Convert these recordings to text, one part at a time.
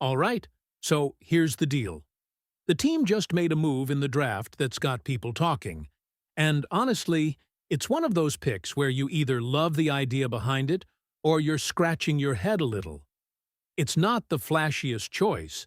All right, so here's the deal. The team just made a move in the draft that's got people talking. And honestly, it's one of those picks where you either love the idea behind it or you're scratching your head a little. It's not the flashiest choice,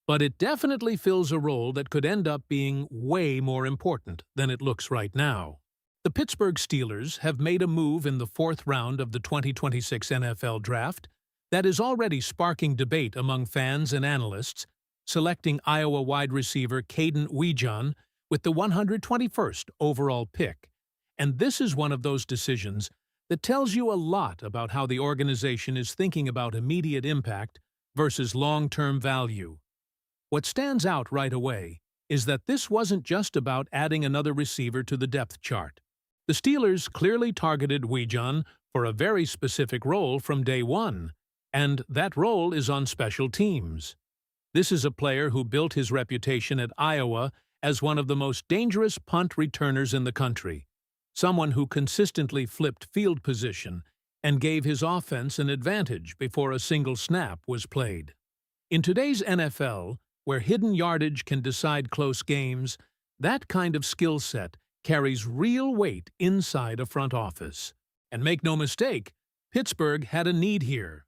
but it definitely fills a role that could end up being way more important than it looks right now. The Pittsburgh Steelers have made a move in the fourth round of the 2026 NFL Draft that is already sparking debate among fans and analysts, selecting Iowa wide receiver Caden Wejan with the 121st overall pick. And this is one of those decisions that tells you a lot about how the organization is thinking about immediate impact versus long-term value. What stands out right away is that this wasn't just about adding another receiver to the depth chart. The Steelers clearly targeted Wejan for a very specific role from day one, and that role is on special teams. This is a player who built his reputation at Iowa as one of the most dangerous punt returners in the country, someone who consistently flipped field position and gave his offense an advantage before a single snap was played. In today's NFL, where hidden yardage can decide close games, that kind of skill set carries real weight inside a front office. And make no mistake, Pittsburgh had a need here.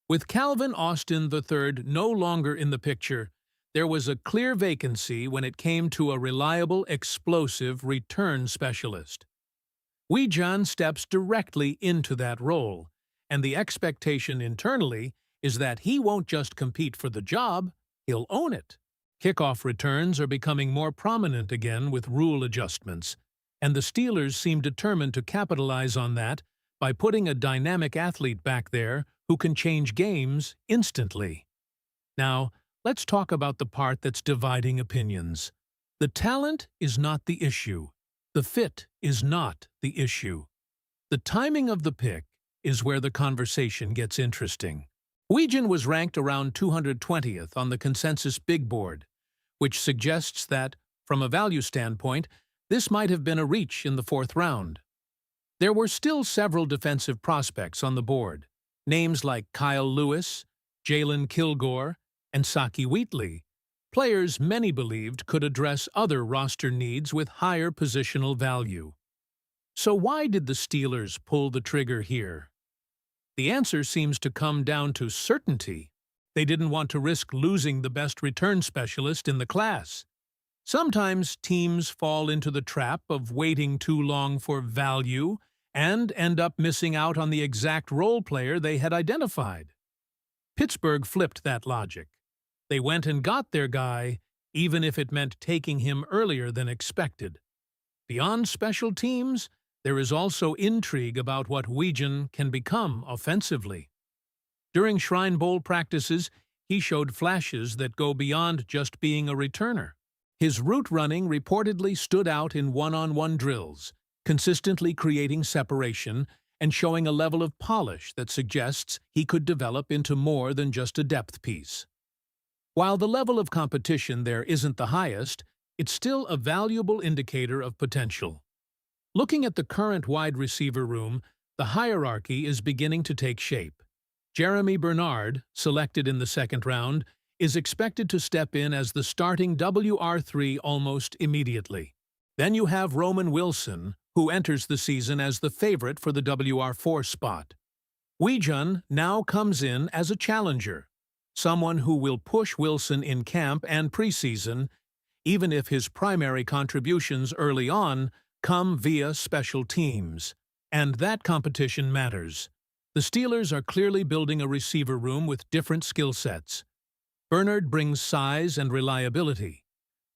With Calvin Austin III no longer in the picture, there was a clear vacancy when it came to a reliable, explosive return specialist. Wejan steps directly into that role, and the expectation internally is that he won't just compete for the job, he'll own it. Kickoff returns are becoming more prominent again with rule adjustments, and the Steelers seem determined to capitalize on that by putting a dynamic athlete back there who can change games instantly. Now, let's talk about the part that's dividing opinions. The talent is not the issue. The fit is not the issue. The timing of the pick is where the conversation gets interesting. Wejan was ranked around 220th on the consensus big board, which suggests that, from a value standpoint, this might have been a reach in the fourth round. There were still several defensive prospects on the board, names like Kyle Lewis, Jalen Kilgore, and Saki Wheatley, players many believed could address other roster needs with higher positional value. So why did the Steelers pull the trigger here? The answer seems to come down to certainty. They didn't want to risk losing the best return specialist in the class. Sometimes teams fall into the trap of waiting too long for value and end up missing out on the exact role player they had identified. Pittsburgh flipped that logic. They went and got their guy, even if it meant taking him earlier than expected. Beyond special teams, there is also intrigue about what Wejan can become offensively. During Shrine Bowl practices, he showed flashes that go beyond just being a returner. His route running reportedly stood out in one-on-one drills, consistently creating separation and showing a level of polish that suggests he could develop into more than just a depth piece. While the level of competition there isn't the highest, it's still a valuable indicator of potential. Looking at the current wide receiver room, the hierarchy is beginning to take shape. Jeremy Bernard, selected in the second round, is expected to step in as the starting WR3 almost immediately. Then you have Roman Wilson, who enters the season as the favorite for the WR4 spot. Wejan now comes in as a challenger, someone who will push Wilson in camp and preseason, even if his primary contributions early on come via special teams. And that competition matters. The Steelers are clearly building a receiver room with different skill sets. Bernard brings size and reliability.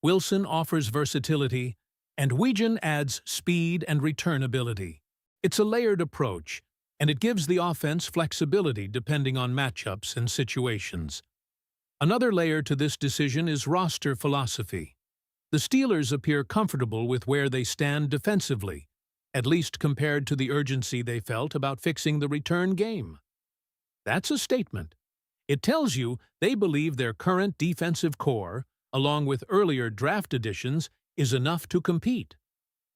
Wilson offers versatility, and Wejan adds speed and return ability. It's a layered approach, and it gives the offense flexibility depending on matchups and situations. Another layer to this decision is roster philosophy. The Steelers appear comfortable with where they stand defensively, at least compared to the urgency they felt about fixing the return game. That's a statement. It tells you they believe their current defensive core, along with earlier draft additions, is enough to compete,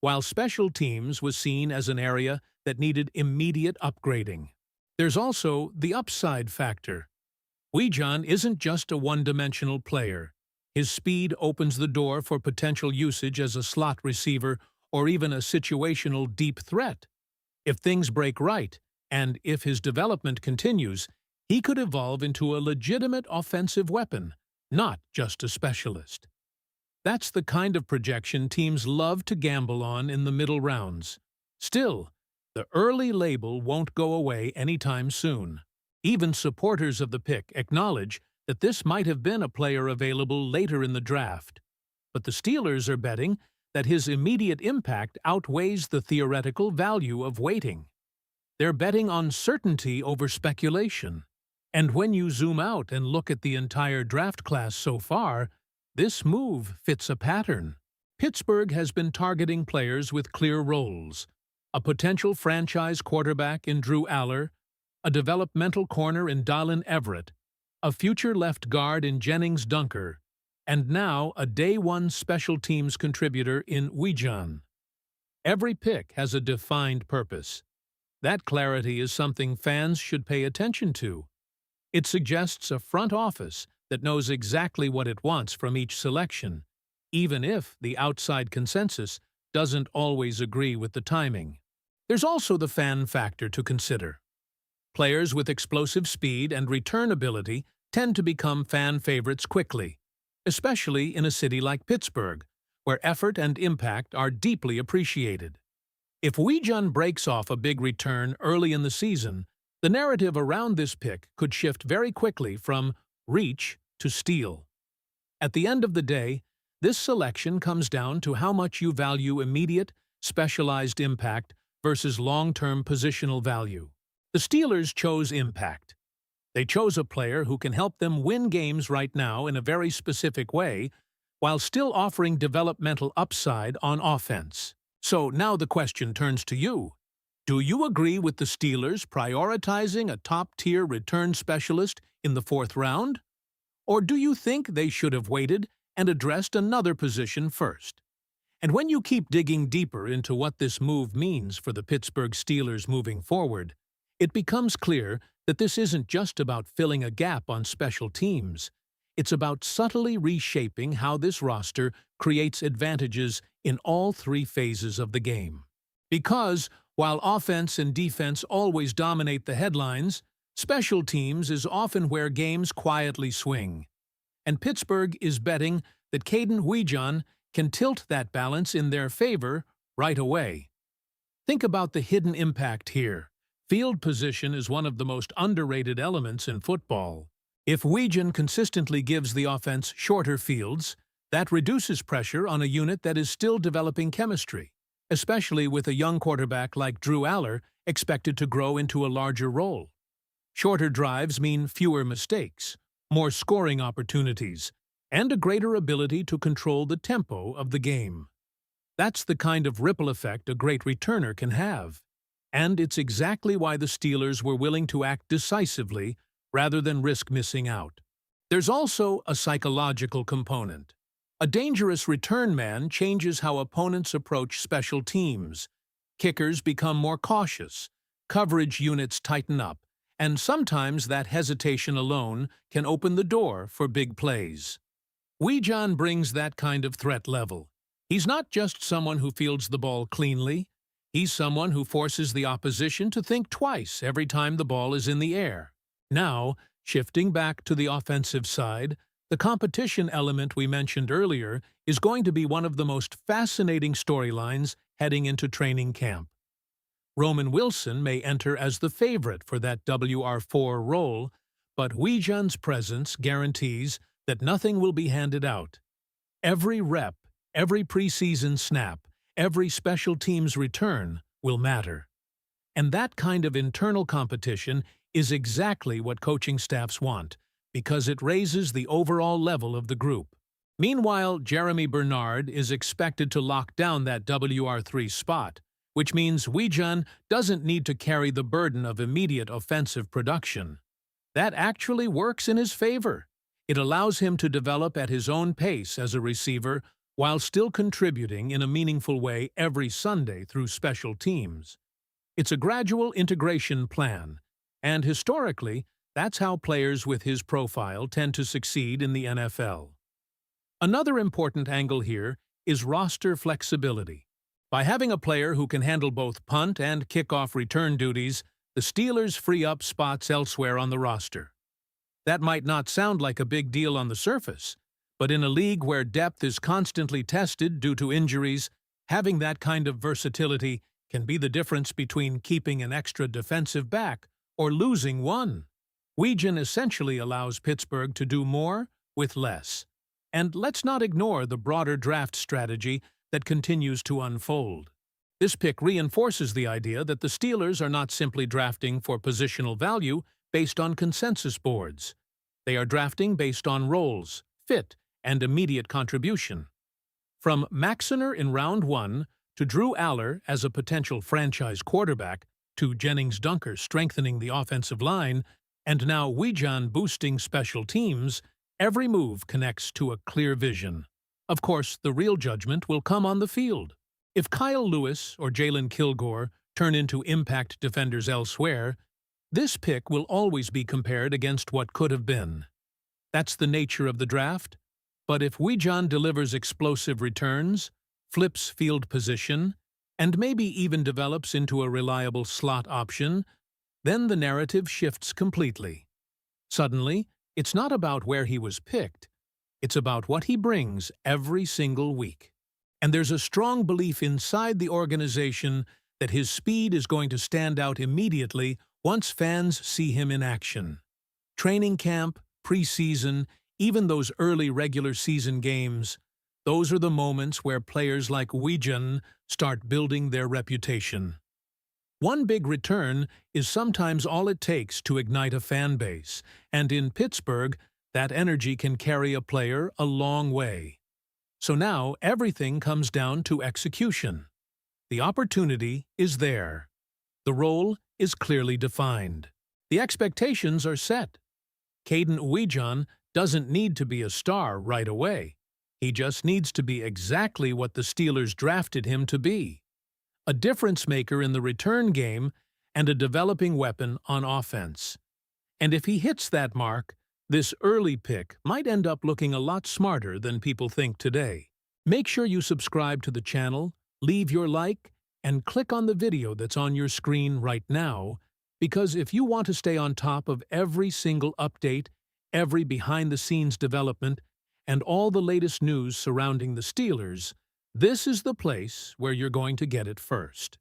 while special teams was seen as an area that needed immediate upgrading. There's also the upside factor. Weejan isn't just a one-dimensional player. His speed opens the door for potential usage as a slot receiver or even a situational deep threat. If things break right, and if his development continues, he could evolve into a legitimate offensive weapon, not just a specialist. That's the kind of projection teams love to gamble on in the middle rounds. Still, the early label won't go away anytime soon. Even supporters of the pick acknowledge that this might have been a player available later in the draft. But the Steelers are betting that his immediate impact outweighs the theoretical value of waiting. They're betting on certainty over speculation. And when you zoom out and look at the entire draft class so far, this move fits a pattern. Pittsburgh has been targeting players with clear roles: a potential franchise quarterback in Drew Aller, a developmental corner in Dallin Everett, a future left guard in Jennings Dunker, and now a day-one special teams contributor in Weejan. Every pick has a defined purpose. That clarity is something fans should pay attention to. It suggests a front office that knows exactly what it wants from each selection, even if the outside consensus doesn't always agree with the timing. There's also the fan factor to consider. Players with explosive speed and return ability tend to become fan favorites quickly, especially in a city like Pittsburgh, where effort and impact are deeply appreciated. If Weejan breaks off a big return early in the season, the narrative around this pick could shift very quickly from reach to steal. At the end of the day, this selection comes down to how much you value immediate, specialized impact versus long-term positional value. The Steelers chose impact. They chose a player who can help them win games right now in a very specific way, while still offering developmental upside on offense. So now the question turns to you. Do you agree with the Steelers prioritizing a top-tier return specialist in the fourth round? Or do you think they should have waited and addressed another position first? And when you keep digging deeper into what this move means for the Pittsburgh Steelers moving forward, it becomes clear that this isn't just about filling a gap on special teams. It's about subtly reshaping how this roster creates advantages in all three phases of the game. Because, while offense and defense always dominate the headlines, special teams is often where games quietly swing. And Pittsburgh is betting that Caden Weejan can tilt that balance in their favor right away. Think about the hidden impact here. Field position is one of the most underrated elements in football. If Weejan consistently gives the offense shorter fields, that reduces pressure on a unit that is still developing chemistry, especially with a young quarterback like Drew Aller expected to grow into a larger role. Shorter drives mean fewer mistakes, more scoring opportunities, and a greater ability to control the tempo of the game. That's the kind of ripple effect a great returner can have. And it's exactly why the Steelers were willing to act decisively rather than risk missing out. There's also a psychological component. A dangerous return man changes how opponents approach special teams. Kickers become more cautious, coverage units tighten up, and sometimes that hesitation alone can open the door for big plays. Weejan brings that kind of threat level. He's not just someone who fields the ball cleanly. He's someone who forces the opposition to think twice every time the ball is in the air. Now, shifting back to the offensive side, the competition element we mentioned earlier is going to be one of the most fascinating storylines heading into training camp. Roman Wilson may enter as the favorite for that WR4 role, but Weejan's presence guarantees that nothing will be handed out. Every rep, every preseason snap, every special teams return will matter. And that kind of internal competition is exactly what coaching staffs want, because it raises the overall level of the group. Meanwhile, Jeremy Bernard is expected to lock down that WR3 spot, which means Weejan doesn't need to carry the burden of immediate offensive production. That actually works in his favor. It allows him to develop at his own pace as a receiver while still contributing in a meaningful way every Sunday through special teams. It's a gradual integration plan, and historically, That's how players with his profile tend to succeed in the NFL. Another important angle here is roster flexibility. By having a player who can handle both punt and kickoff return duties, the Steelers free up spots elsewhere on the roster. That might not sound like a big deal on the surface, but in a league where depth is constantly tested due to injuries, having that kind of versatility can be the difference between keeping an extra defensive back or losing one. Jordyn essentially allows Pittsburgh to do more with less. And let's not ignore the broader draft strategy that continues to unfold. This pick reinforces the idea that the Steelers are not simply drafting for positional value based on consensus boards. They are drafting based on roles, fit, and immediate contribution. From Maxiner in round 1 to Drew Aller as a potential franchise quarterback to Jennings Dunker strengthening the offensive line and now Jordyn boosting special teams, every move connects to a clear vision. Of course, the real judgment will come on the field. If Kyle Lewis or Jalen Kilgore turn into impact defenders elsewhere, this pick will always be compared against what could have been. That's the nature of the draft. But if Jordyn delivers explosive returns, flips field position, and maybe even develops into a reliable slot option, then the narrative shifts completely. Suddenly, it's not about where he was picked. It's about what he brings every single week. And there's a strong belief inside the organization that his speed is going to stand out immediately once fans see him in action. Training camp, preseason, even those early regular season games, those are the moments where players like Jordyn start building their reputation. One big return is sometimes all it takes to ignite a fan base, and in Pittsburgh, that energy can carry a player a long way. So now everything comes down to execution. The opportunity is there. The role is clearly defined. The expectations are set. Caden Jordyn doesn't need to be a star right away. He just needs to be exactly what the Steelers drafted him to be. A difference maker in the return game and a developing weapon on offense. And if he hits that mark, this early pick might end up looking a lot smarter than people think today. Make sure you subscribe to the channel, leave your like, and click on the video that's on your screen right now, because if you want to stay on top of every single update, every behind-the-scenes development, and all the latest news surrounding the Steelers, this is the place where you're going to get it first.